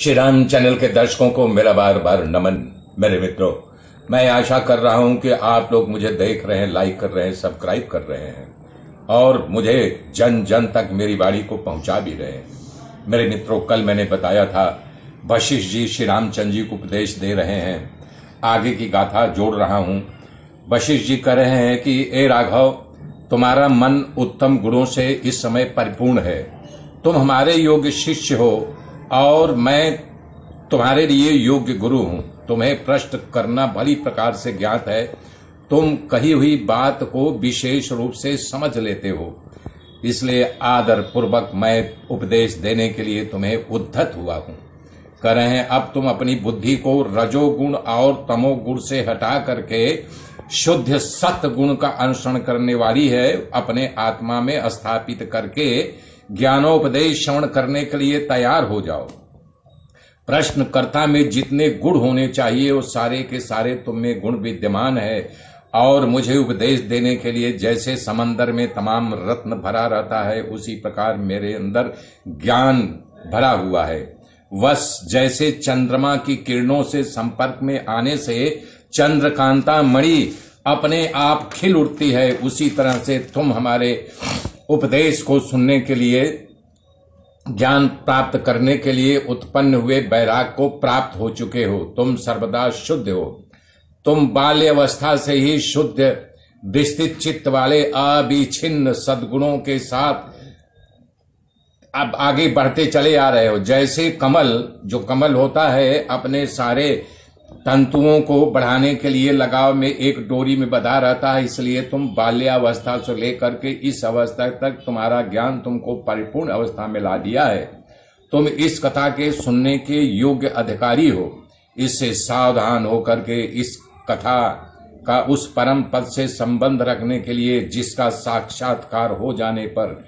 Shri Ram channel के दर्शकों को मेरा बार बार नमन। मेरे मित्रों, मैं आशा कर रहा हूं कि आप लोग मुझे देख रहे हैं, लाइक कर रहे हैं, सब्सक्राइब कर रहे हैं और मुझे जन जन तक मेरी वाणी को पहुंचा भी रहे हैं। मेरे मित्रों, कल मैंने बताया था वशिष्ठ जी श्री रामचंद्र जी को उपदेश दे रहे हैं। आगे की गाथा जोड़ रहा हूं। वशिष्ठ जी कह रहे हैं कि ए राघव, तुम्हारा मन उत्तम गुणों से इस समय परिपूर्ण है। तुम हमारे योग्य शिष्य हो और मैं तुम्हारे लिए योग्य गुरु हूं। तुम्हें प्रश्न करना भली प्रकार से ज्ञात है। तुम कही हुई बात को विशेष रूप से समझ लेते हो, इसलिए आदर पूर्वक मैं उपदेश देने के लिए तुम्हें उद्धत हुआ हूं। कह रहे हैं अब तुम अपनी बुद्धि को रजोगुण और तमोगुण से हटा करके शुद्ध सत्य गुण का अनुसरण करने वाली है अपने आत्मा में स्थापित करके ज्ञानोपदेश श्रवण करने के लिए तैयार हो जाओ। प्रश्नकर्ता में जितने गुण होने चाहिए वो सारे के सारे तुम में गुण विद्यमान है और मुझे उपदेश देने के लिए जैसे समंदर में तमाम रत्न भरा रहता है उसी प्रकार मेरे अंदर ज्ञान भरा हुआ है। बस जैसे चंद्रमा की किरणों से संपर्क में आने से चंद्रकांता मणि अपने आप खिल उठती है, उसी तरह से तुम हमारे उपदेश को सुनने के लिए, ज्ञान प्राप्त करने के लिए उत्पन्न हुए वैराग को प्राप्त हो चुके हो। तुम सर्वदा शुद्ध हो। तुम बाल्य अवस्था से ही शुद्ध विस्तृत चित्त वाले अविच्छिन्न सद्गुणों के साथ अब आगे बढ़ते चले आ रहे हो। जैसे कमल होता है अपने सारे तंतुओं को बढ़ाने के लिए लगाव में एक डोरी में बंधा रहता है, इसलिए तुम बाल्यावस्था से लेकर के इस अवस्था तक तुम्हारा ज्ञान तुमको परिपूर्ण अवस्था में ला दिया है। तुम इस कथा के सुनने के योग्य अधिकारी हो। इससे सावधान होकर के इस कथा का उस परम पद से संबंध रखने के लिए जिसका साक्षात्कार हो जाने पर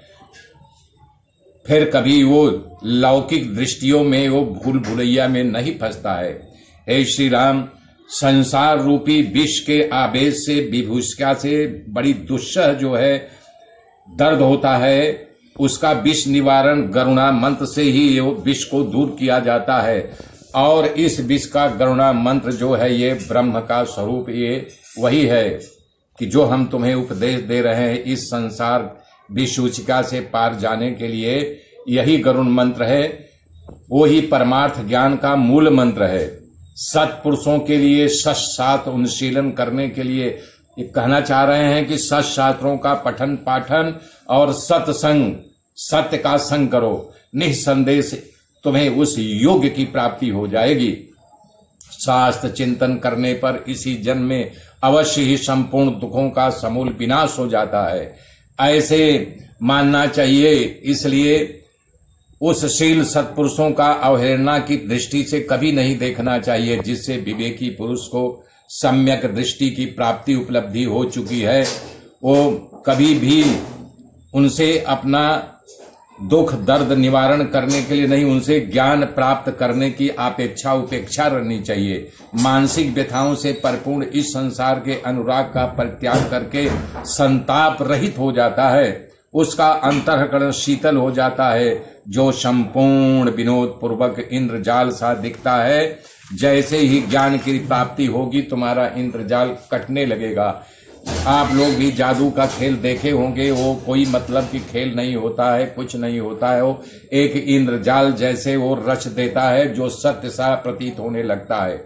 फिर कभी वो लौकिक दृष्टियों में, वो भूल भुलैया में नहीं फंसता है। हे श्री राम, संसार रूपी विष के आवेश से, विभूषिका से बड़ी दुस्सह जो है दर्द होता है, उसका विष निवारण गरुणा मंत्र से ही ये विष को दूर किया जाता है। और इस विष का गरुणा मंत्र जो है ये ब्रह्म का स्वरूप, ये वही है कि जो हम तुम्हें उपदेश दे रहे हैं इस संसार विषूचिका से पार जाने के लिए यही गरुण मंत्र है। वो ही परमार्थ ज्ञान का मूल मंत्र है। सत्पुरुषों के लिए सत्शास्त्र अनुशीलन करने के लिए ये कहना चाह रहे हैं कि सत्शास्त्रों का पठन पाठन और सत्संग, सत्य का संग करो। निसंदेह तुम्हें उस योग्य की प्राप्ति हो जाएगी। शास्त्र चिंतन करने पर इसी जन्म में अवश्य ही संपूर्ण दुखों का समूल विनाश हो जाता है, ऐसे मानना चाहिए। इसलिए उस शील सत्पुरुषों का अवहेलना की दृष्टि से कभी नहीं देखना चाहिए, जिससे विवेकी पुरुष को सम्यक दृष्टि की प्राप्ति उपलब्धि हो चुकी है। वो कभी भी उनसे अपना दुख दर्द निवारण करने के लिए नहीं, उनसे ज्ञान प्राप्त करने की उपेक्षा रहनी चाहिए। मानसिक व्यथाओं से परिपूर्ण इस संसार के अनुराग का परित्याग करके संताप रहित हो जाता है। उसका अंतःकरण शीतल हो जाता है, जो संपूर्ण विनोद पूर्वक इंद्रजाल सा दिखता है। जैसे ही ज्ञान की प्राप्ति होगी तुम्हारा इंद्रजाल कटने लगेगा। आप लोग भी जादू का खेल देखे होंगे, वो कोई मतलब की खेल नहीं होता है, कुछ नहीं होता है। वो एक इंद्रजाल जैसे वो रच देता है जो सत्य सा प्रतीत होने लगता है।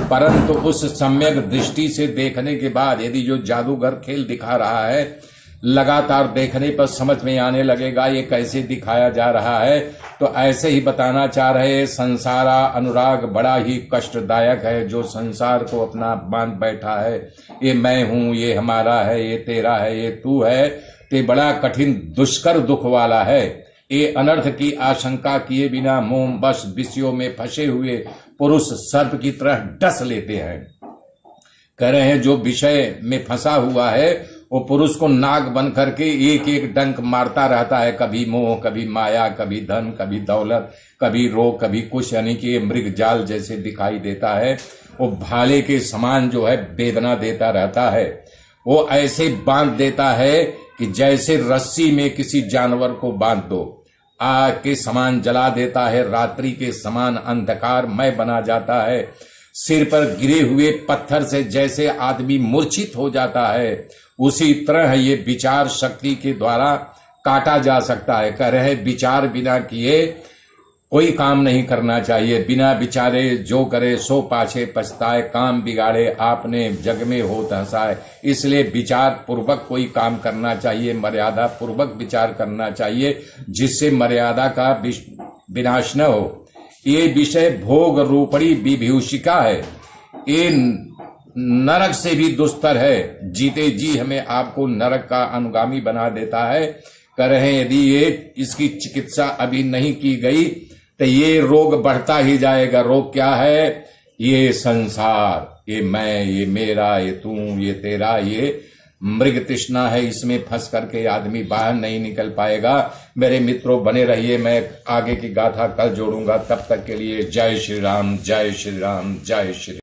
परंतु उस सम्यक दृष्टि से देखने के बाद यदि जो जादूगर खेल दिखा रहा है, लगातार देखने पर समझ में आने लगेगा ये कैसे दिखाया जा रहा है। तो ऐसे ही बताना चाह रहे, संसारा अनुराग बड़ा ही कष्टदायक है। जो संसार को अपना बांध बैठा है, ये मैं हूं, ये हमारा है, ये तेरा है, ये तू है, ये बड़ा कठिन दुष्कर दुख वाला है। ये अनर्थ की आशंका किए बिना मोम बस विषयों में फंसे हुए पुरुष सर्प की तरह डस लेते हैं। कह रहे हैं जो विषय में फंसा हुआ है वो पुरुष को नाग बन करके एक एक डंक मारता रहता है। कभी मोह, कभी माया, कभी धन, कभी दौलत, कभी रोग, कभी कुछ, यानी कि ये मृग जाल जैसे दिखाई देता है। वो भाले के समान जो है वेदना देता रहता है। वो ऐसे बांध देता है कि जैसे रस्सी में किसी जानवर को बांध दो के समान जला देता है, रात्रि के समान अंधकारमय बना जाता है। सिर पर गिरे हुए पत्थर से जैसे आदमी मूर्छित हो जाता है, उसी तरह ये विचार शक्ति के द्वारा काटा जा सकता है। कह रहे विचार बिना किए कोई काम नहीं करना चाहिए, बिना विचारे जो करे सो पाछे पछताए, काम बिगाड़े आपने जग में होत हंसाए। इसलिए विचार पूर्वक कोई काम करना चाहिए, मर्यादा पूर्वक विचार करना चाहिए, जिससे मर्यादा का विनाश न हो। ये विषय भोग रूपणी विभूषिका है, ये नरक से भी दुस्तर है। जीते जी हमें आपको नरक का अनुगामी बना देता है। कह रहे यदि ये इसकी चिकित्सा अभी नहीं की गई तो ये रोग बढ़ता ही जाएगा। रोग क्या है? ये संसार, ये मैं, ये मेरा, ये तू, ये तेरा, ये मृग तृष्णा है। इसमें फंस करके आदमी बाहर नहीं निकल पाएगा। मेरे मित्रों बने रहिए, मैं आगे की गाथा कल जोड़ूंगा। तब तक के लिए जय श्री राम, जय श्री राम, जय श्री।